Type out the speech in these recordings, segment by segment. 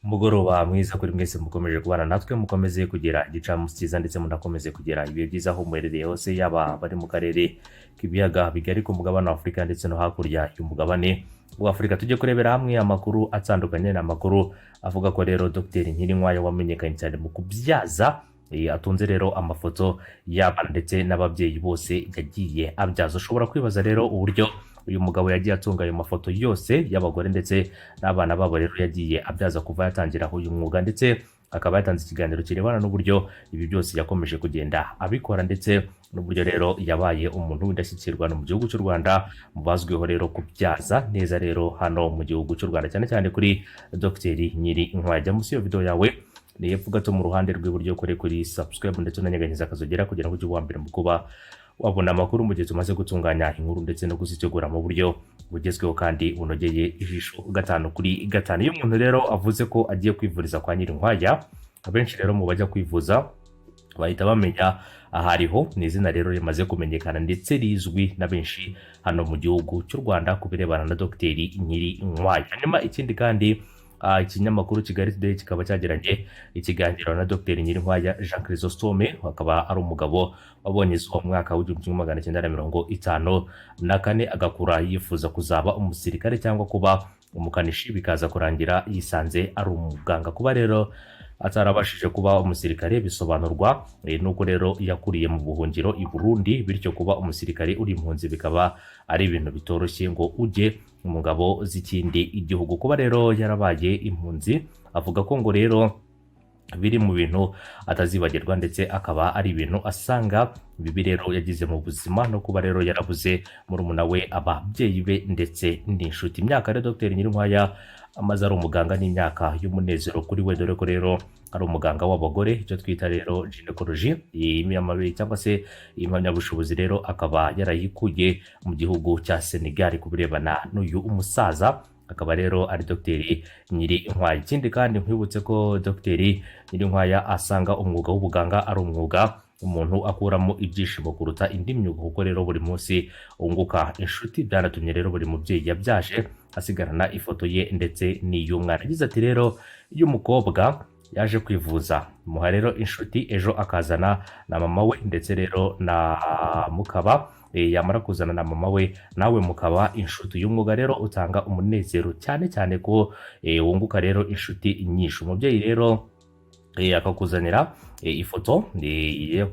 Mugoroba mwiza kuri mwese mukomeje kubana natwe mukomeze kugira igicamunsi cyiza ndetse munakomeze kugira ibihe byiza aho muherereye hose yaba bari mu karere k'ibiyaga bigari ku mugabane wa Afurika ndetse no hakurya y'umugabane wa Afurika. Tujye kurebera hamwe amakuru atandukanye n'amakuru avuga ko rero Dr Nyirinkwaya wamenyekanye cyane mu kubyaza atunze rero amafoto y'abana ndetse n'ababyeyi bose yagiye abyaza. Ushobora kwibaza rero uburyo uyu mugabo yagiye atunga ayo mafoto yose y'abagore ndetse n'abana babo rero yagiye abyaza kuva yatangira uyu mwuga, ndetse akaba yatanze ikiganiro kirebana n'uburyo ibi byose yakomeje kugenda abikora ndetse n'uburyo rero yabaye umuntu w'indashyikirwa mu gihugu cy'u Rwanda mu bazwiho rero kubyaza neza rero hano mu gihugu cy'u Rwanda, cyane cyane kuri Dr Nyirinkwaya. Jya munsi iyo video yawe ni hepfo gato mu ruhande rw'iburyo kuri subscribe ndetse unanyeganyeza akazogera kugira ngo ujye uwa mbere mu kuba wabona amakuru mu gihe tumaze gutunganya inkuru ndetse no kuzitegura mu buryo bugezweho kandi bunogeye ijisho gatanu kuri gatanu. Iyo umuntu rero avuze ko agiye kwivuriza kwa Nyirinkwaya, abenshi rero mu bajya kwivuza bahita bamenya ahariho. Ni izina rero rimaze kumenyekana ndetse rizwi na benshi hano mu gihugu cy'u Rwanda ku birebana na Dr Nyirinkwaya. Hanyuma ikindi kandi ikinyamakuru Kigali Today kikaba cyagiranye ikiganiro na Dr Nyirinkwaya Jean Chrysostome, akaba ari umugabo wabonye izuba mu mwaka w'1954 agakura yifuza kuzaba umusirikare cyangwa kuba umukanishi, bikaza kurangira yisanze ari umuganga. Kuba rero atarabashije kuba umusirikare bisobanurwa nuko rero yakuriye mu buhungiro i Burundi, bityo kuba umusirikare uri impunzi bikaba ari ibintu bitoroshye ngo ujye mu ngabo z'ikindi igihugu. Kuba rero yarabaye impunzi avuga ko ngo rero biri mu bintu atazibagirwa ndetse akaba ari ibintu asanga bibi rero yagize mu buzima, no kuba rero yarabuze murumuna we, ababyeyi be ndetse n'inshuti. Imyaka rero Dr Nyirinkwaya amaze ari umuganga n'imyaka y'umunezero kuri we, dore ko rero ari umuganga w'abagore, icyo twita rero gynecology, cyangwa se impamyabushobozi rero akaba yarayikuye mu gihugu cya Senegal ku birebana n'uyu umusaza, akaba rero ari Dr Nyirinkwaya. Ikindi kandi nkwibutse ko Dr Nyirinkwaya asanga umwuga w'ubuganga ari umwuga umuntu akuramo ibyishimo kuruta indi myuga, kuko rero buri munsi unguka inshuti. Byanatumye rero buri mubyeyi yabyaje asigarana ifoto ye ndetse n'iy'umwana. Yagize ati rero iyo umukobwa yaje kwivuza muha rero inshuti, ejo akazana na mama we ndetse rero na mukaba, yamara kuzana na mama we nawe mukaba inshuti. Uyu mwuga rero utanga umunezero cyane cyane ko wunguka rero inshuti nyinshi. Umubyeyi rero akakuzanira ifoto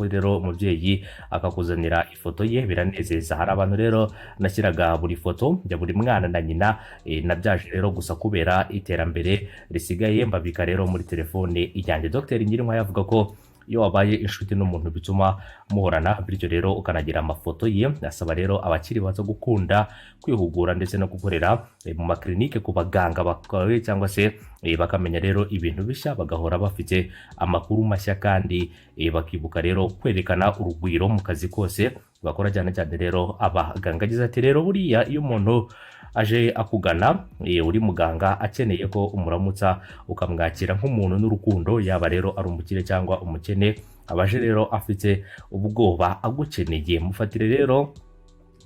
rero umubyeyi akakuzanira ifoto ye biranezeza. Hari abantu rero nashyiraga buri foto ya buri mwana na nyina nabyaje rero gusa kubera iterambere risigaye mbabika rero muri telefone yanjye. Dr Nyirinkwaya avuga ko iyo wabaye inshuti n'umuntu bituma muhorana, bityo rero ukanagira amafoto ye. Asaba rero abakiri bato gukunda kwihugura ndetse no gukorera mu maklinike ku baganga bakore cyangwa se bakamenya rero ibintu bishya, bagahora bafite amakuru mashya kandi bakibuka rero kwerekana urugwiro mu kazi kose bakora, cyane cyane rero abaganga. Agize ati rero buriya iyo umuntu aje akugana uri muganga akeneye ko umuramutsa ukamwakira nk'umuntu n'urukundo, yaba rero ari umukire cyangwa umukene, abaje rero afite ubwoba agukeneye, mufatire rero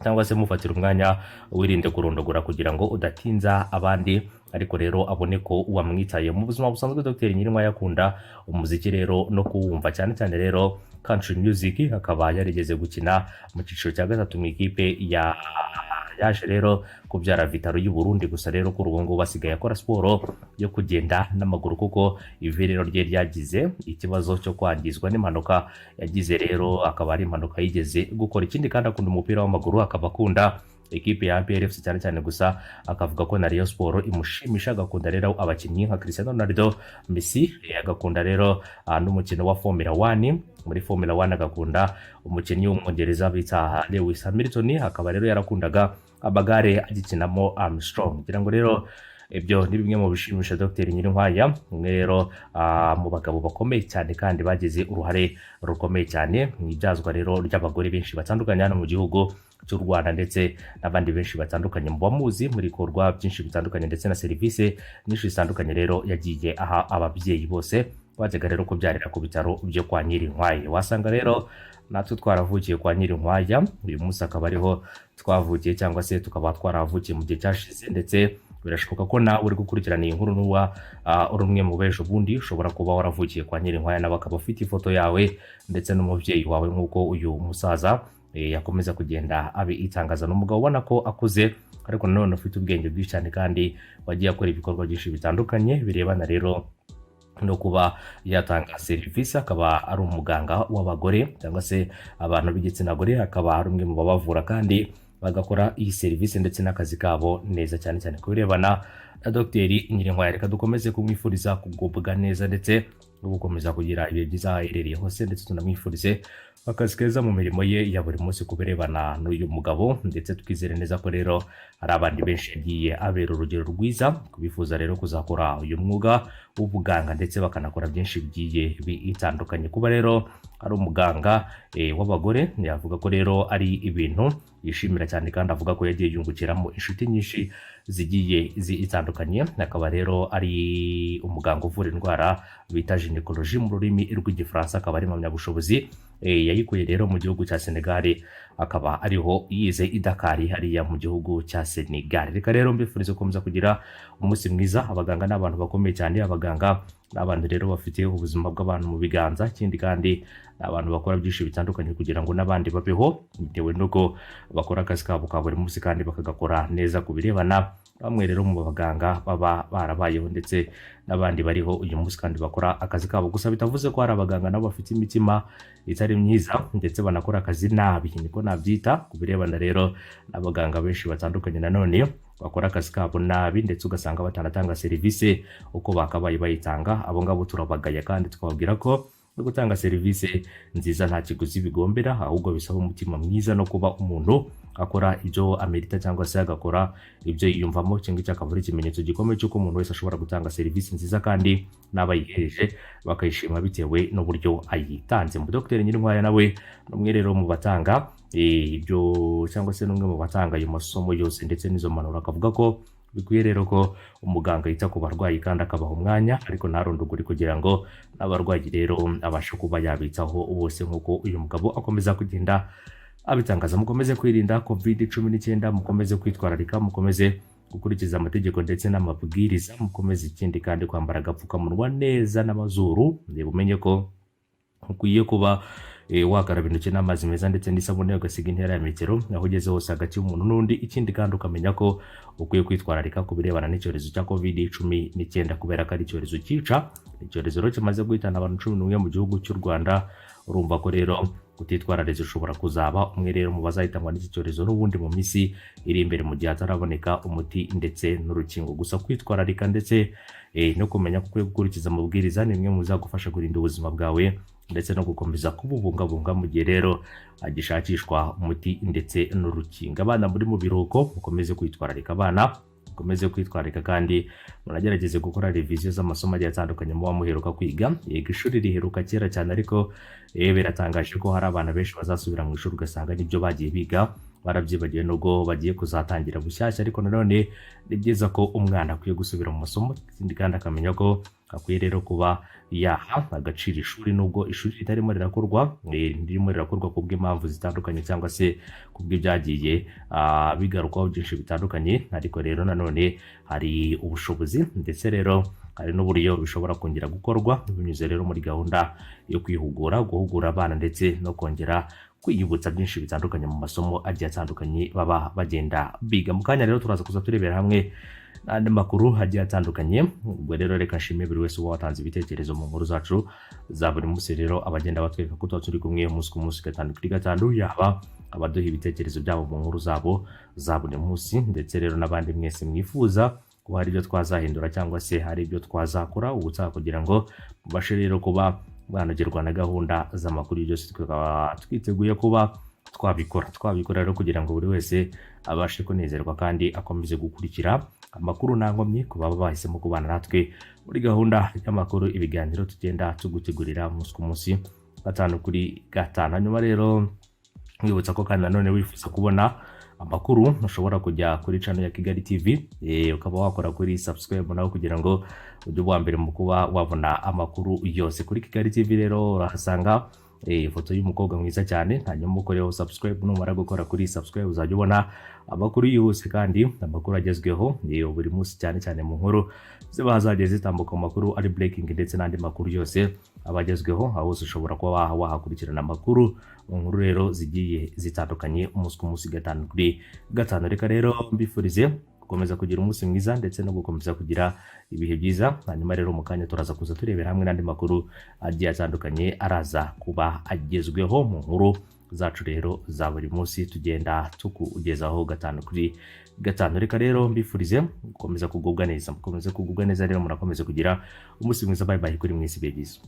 cyangwa se mufatira umwanya, wirinde kurondogora kugira ngo udatinza abandi, ariko rero abone ko wamwitaye. Mu buzima busanzwe Dr Nyirinkwaya akunda umuziki rero no kuwumva, cyane cyane rero country music, akaba yarigeze gukina mu cyiciro cya gatatu mu ikipe ya yaje rero kubyara Vitaro y'u Burundi. Gusa rero kuri ubu ngubu basigaye akora siporo yo kugenda n'amaguru kuko ivi rero rye ryagize ikibazo cyo kwangizwa n'impanuka yagize, rero akaba ari impanuka yigeze gukora. Ikindi kandi akunda umupira w'amaguru, akaba akunda ekipe ya PRFC cyane cyane, gusa akavuga ko na Rayon Sport imushimisha. Agakunda rero abakinnyi nka Cristiano Ronaldo, Messi, agakunda rero n'umukino wa Formula 1. Muri Formula 1 agakunda umukinnyi w'umwongereza bita Lewis Hamilton, akaba rero yarakundaga Bagore agikinamo Armstrong. Kugira ngo rero ibyo ni bimwe mu bishimisha Dr Nyirinkwaya, umwe rero mu bagabo bakomeye cyane kandi bagize uruhare rukomeye cyane mu ibyazwa rero ry'abagore benshi batandukanye hano mu gihugu cy'u Rwanda, ndetse n'abandi benshi batandukanye mu bamuzi muri bikorwa byinshi bitandukanye ndetse na serivisi nyinshi zitandukanye rero yagiye aha ababyeyi bose bajyaga rero kubyarira ku bitaro byo kwa Nyirinkwaya. Wasanga rero natwe twaravukiye kwa Nyirinkwaya, uyu munsi akaba ariho twavukiye cyangwa se tukaba twaravukiye mu gihe cyashize, ndetse birashoboka ko nawe uri gukurikirana iyi nkuru n'uwa uri umwe mu bejo bundi ushobora kuba waravukiye kwa Nyirinkwaya nawe akaba afite ifoto yawe ndetse n'umubyeyi wawe nk'uko uyu musaza yakomeza kugenda abitangaza. N'umugabo ubona ko akuze ariko nanone ufite ubwenge bwinshi cyane kandi wagiye akora ibikorwa byinshi bitandukanye birebana rero no kuba yatanga serivisi. Akaba ari umuganga w'abagore cyangwa se abantu b'igitsina gore, akaba ari umwe mu babavura kandi bagakora iyi serivisi ndetse n'akazi kabo neza cyane cyane ku birebana na Dr Nyirinkwaya. Reka dukomeze kumwifuriza kugubwa neza ndetse no gukomeza kugira ibihe byiza aherereye hose, ndetse tunamwifurize akazi keza mu mirimo ye ya buri munsi ku birebana n'uyu mugabo, ndetse twizere neza ko rero hari abandi benshi yagiye abera urugero rwiza kubifuza rero kuzakora uyu mwuga w'ubuganga ndetse bakanakora byinshi bigiye bitandukanye. Kuba rero ari umuganga w'abagore yavuga ko rero ari ibintu yishimira cyane kandi avuga ko yagiye yungukiramo inshuti nyinshi zigiye zitandukanye. Akaba rero ari umuganga uvura indwara bita gynecologie mu rurimi rw'igifaransa, akaba ari impamyabushobozi yayikuye rero mu gihugu cya Senegal, akaba ariho yize i Dakar hariya mu gihugu cya Senegal. Reka rero mbifurize gukomeza kugira umunsi mwiza. Abaganga ni abantu bakomeye cyane, abaganga ni abantu rero bafite ubuzima bw'abantu mu biganza, ikindi kandi ni abantu bakora byinshi bitandukanye kugira ngo n'abandi babeho bitewe n'uko bakora akazi kabo ka buri munsi kandi bakagakora neza. Ku birebana bamwe rero mu baganga baba barabayeho ndetse n'abandi bariho uyu munsi kandi bakora akazi kabo, gusa bitavuze ko hari abaganga nabo bafite imitima itari myiza ndetse banakora akazi nabi, niko nabyita. Ku birebana rero n'abaganga benshi batandukanye nanone bakora akazi kabo nabi ndetse ugasanga batanatanga serivisi uko bakabaye bayitanga. Abo ngabo turabagaya kandi tukababwira ko no gutanga serivisi nziza nta kiguzi bigombera, ahubwo bisaba umutima mwiza no kuba umuntu akora ibyo amerita cyangwa se agakora ibyo yiyumvamo. Cyangwa akaba ari ikimenyetso gikomeye cy'uko umuntu wese ashobora gutanga serivisi nziza kandi n'abayihereje bakayishima bitewe n'uburyo ayitanze. Mu Dr Nyirinkwaya nawe n'umwe rero mu batanga ibyo cyangwa se n'umwe mu batanga ayo masomo yose ndetse n'izo mpanuro, akavuga ko bikwiye rero ko umuganga yita ku barwayi kandi akabaha umwanya ariko ntarondogore kugira ngo n'abarwayi rero abashe kuba yabitaho bose nk'uko uyu mugabo akomeza kugenda abitangaza. Mukomeze kwirinda COVID-19, mukomeze kwitwararika, mukomeze gukurikiza amategeko ndetse n'amabwiriza, mukomeze ikindi kandi kwambara agapfukamunwa neza n'amazuru. Umenye ko ukwiye kuba wakaraba intoki n'amazi meza ndetse n'isabune, ugasiga intera ya metero aho ugeze hose hagati y'umuntu n'undi. Ikindi kandi ukamenya ko ukwiye kwitwararika ku birebana n'icyorezo cya COVID-19 kubera ko ari icyorezo cyica, icyorezo rero kimaze guhitana abantu 11 mu gihugu cy'u Rwanda. Urumva ko rero kutitwararika ushobora kuzaba umwe rero mu bazahitanwa n'iki cyorezo n'ubundi mu minsi iri imbere mu gihe hataraboneka umuti ndetse n'urukingo. Gusa kwitwararika ndetse no kumenya ko ukwiye gukurikiza amabwiriza ni bimwe mu bizagufasha kurinda ubuzima bwawe ndetse no gukomeza kububungabunga mu gihe rero hagishakishwa umuti ndetse n'urukingo. Abana muri mu biruhuko mukomeze kwitwararika, abana mukomeze kwitwararika kandi munagerageze gukora revision z'amasomo agiye atandukanye muba muheruka kwiga. Yego ishuri riheruka kera cyane ariko biratangaje ko hari abana benshi bazasubira mu ishuri ugasanga nibyo bagiye biga barabyibagiwe nubwo bagiye kuzatangira bushyashya. Ariko nanone ni byiza ko umwana akwiye gusubira mu masomo kandi akamenya ko akwiye rero kuba yaha agaciro ishuri, nubwo ishuri ritarimo rirakorwa kubw'impamvu zitandukanye cyangwa se kubw'ibyagiye bigarukwaho byinshi bitandukanye. Ariko rero nanone hari ubushobozi ndetse rero hari n'uburyo bishobora kongera gukorwa binyuze rero muri gahunda yo guhugura abana ndetse no kongera kwiyibutsa byinshi bitandukanye mu masomo agiye atandukanye baba bagenda biga. Mu kanya rero turaza kuza turebera hamwe n'andi makuru agiye atandukanye. Ubwo rero reka nshimire buri wese uba watanze ibitekerezo mu nkuru zacu za buri munsi. Rero abagenda batwereka ko tuba turi kumwe umunsi ku munsi, gatanu kuri gatanu, yaba abaduha ibitekerezo byabo mu nkuru zabo za buri munsi ndetse rero n'abandi mwese mwifuza ko hari ibyo twazahindura cyangwa se hari ibyo twazakora ubutaha kugira ngo mubashe rero kuba banogerwa na gahunda z'amakuru byose tukaba twiteguye kuba twabikora rero kugira ngo buri wese abashe kunezerwa kandi akomeze gukurikira amakuru nta nkomyi ku baba bahisemo kubana natwe muri gahunda y'amakuru, ibiganiro tugenda tugutegurira umunsi ku munsi, gatanu kuri gatanu. Hanyuma rero mwibutsa ko kandi nanone wifuza kubona amakuru ushobora kujya kuri channel ya Kigali TV ukaba wakora kuri subscribe nawe kugira ngo ujye uwa mbere mu kuba wabona amakuru yose kuri Kigali TV. Rero urahasanga ifoto y'umukobwa mwiza cyane, hanyuma ukoreho subscribe. Numara gukora kuri subscribe uzajya ubona amakuru yihuse kandi amakuru agezweho buri munsi, cyane cyane mu nkuru ziba zagiye zitambuka, amakuru ari breaking ndetse n'andi makuru yose abagezweho. Aho hose ushobora kuba wahakurikirana amakuru mu nkuru rero zigiye zitandukanye umunsi ku munsi, gatanu kuri gatanu. Reka rero mbifurize gukomeza kugira umunsi mwiza ndetse no gukomeza kugira ibihe byiza. Hanyuma rero mu kanya turaza kuza turebera hamwe n'andi makuru agiye atandukanye araza kuba agezweho mu nkuru zacu rero za buri munsi tugenda tukugezaho gatanu kuri gatanu. Reka rero mbifurize gukomeza kugubwa neza, mukomeze kugubwa neza rero, murakomeze kugira umunsi mwiza. Bye bye kuri mwese, bigize.